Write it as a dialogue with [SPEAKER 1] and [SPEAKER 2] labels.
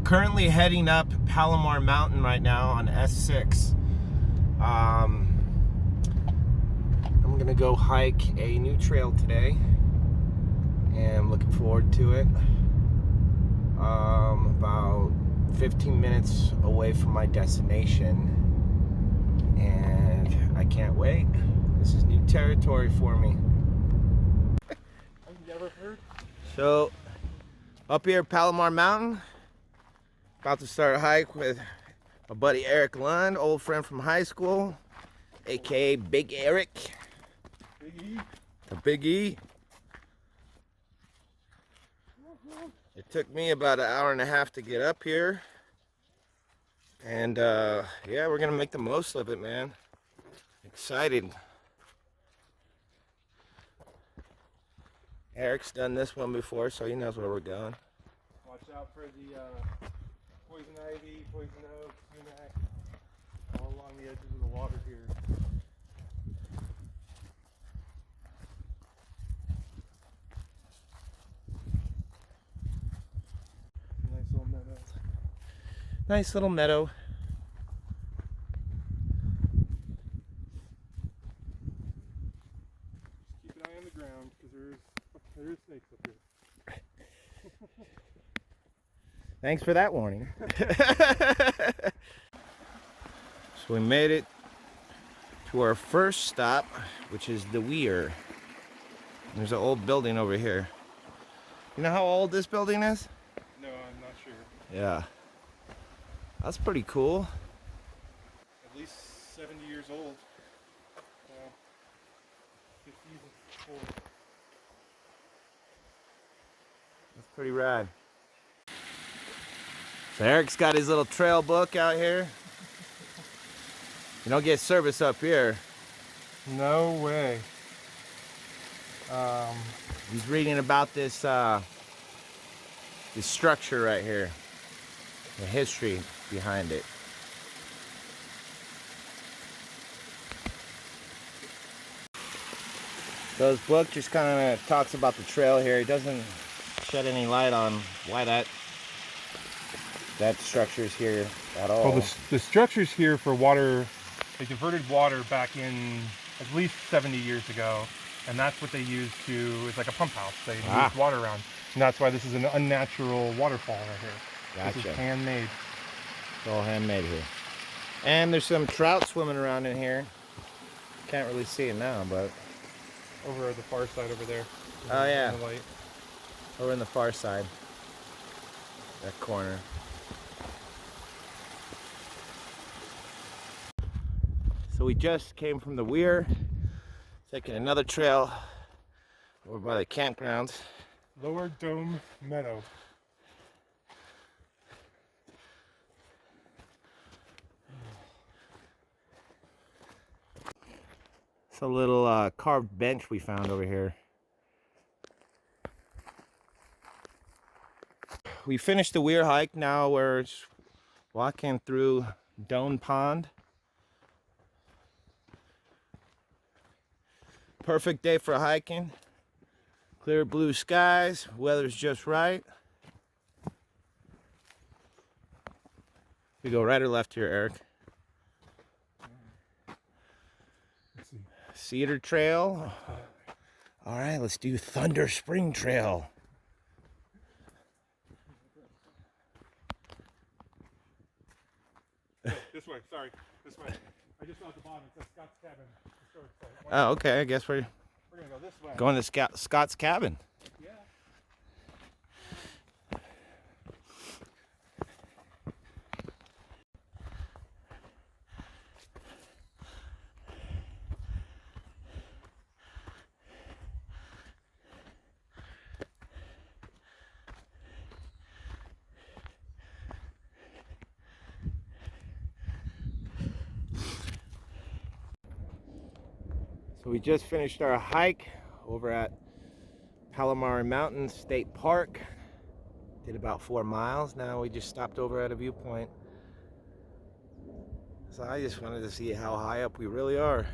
[SPEAKER 1] currently heading up Palomar Mountain right now on S6. I'm gonna go hike a new trail today, and I'm looking forward to it. About 15 minutes away from my destination, and I can't wait. This is new territory for me.
[SPEAKER 2] I've never heard.
[SPEAKER 1] So, up here at Palomar Mountain, about to start a hike with my buddy Erik and I, old friend from high school, aka Big Erik.
[SPEAKER 2] Big E.
[SPEAKER 1] The Big E. It took me about an hour and a half to get up here. And yeah, we're gonna make the most of it, man. Excited. Erik's done this one before, so he knows where we're going.
[SPEAKER 2] Watch out for the poison ivy, poison oak, sumac, all along the edges of the water here. Nice little meadow.
[SPEAKER 1] Nice little meadow.
[SPEAKER 2] Just keep an eye on the ground because there is snakes up here.
[SPEAKER 1] Thanks for that warning. So we made it to our first stop, which is the Weir. There's an old building over here. You know how old this building is?
[SPEAKER 2] No, I'm not sure.
[SPEAKER 1] Yeah. That's pretty cool.
[SPEAKER 2] At least 70 years old. 50s and 40s.
[SPEAKER 1] That's pretty rad. So Erik's got his little trail book out here. You don't get service up here.
[SPEAKER 2] No way.
[SPEAKER 1] He's reading about this this structure right here, the history behind it. So his book just kind of talks about the trail here. He doesn't shed any light on why that structure is here at all.
[SPEAKER 2] Well, the structure's here for water. They diverted water back in at least 70 years ago, and that's what they used to, it's like a pump house. They moved water around, and that's why this is an unnatural waterfall right here.
[SPEAKER 1] Gotcha.
[SPEAKER 2] This is handmade.
[SPEAKER 1] It's all handmade here. And there's some trout swimming around in here. Can't really see it now, but
[SPEAKER 2] Over at the far side over there.
[SPEAKER 1] Oh, yeah.
[SPEAKER 2] In the light.
[SPEAKER 1] over in the far side, that corner. So we just came from the Weir, taking another trail over by the campgrounds.
[SPEAKER 2] Lower Dome Meadow.
[SPEAKER 1] It's a little carved bench we found over here. We finished the Weir hike. Now we're walking through Doane Pond. Perfect day for hiking. Clear blue skies, weather's just right. We go right or left here, Erik?
[SPEAKER 2] Let's see.
[SPEAKER 1] Cedar Trail. All right, let's do Thunder Spring Trail.
[SPEAKER 2] This way, sorry. This way. I just saw at the bottom, it says Scott's Cabin. Historic site.
[SPEAKER 1] Oh, okay, I guess we're
[SPEAKER 2] We're gonna go this way.
[SPEAKER 1] going to Scott's Cabin.
[SPEAKER 2] Yeah.
[SPEAKER 1] So we just finished our hike over at Palomar Mountain State Park. Did about 4 miles. Now we just stopped over at a viewpoint. So I just wanted to see how high up we really are.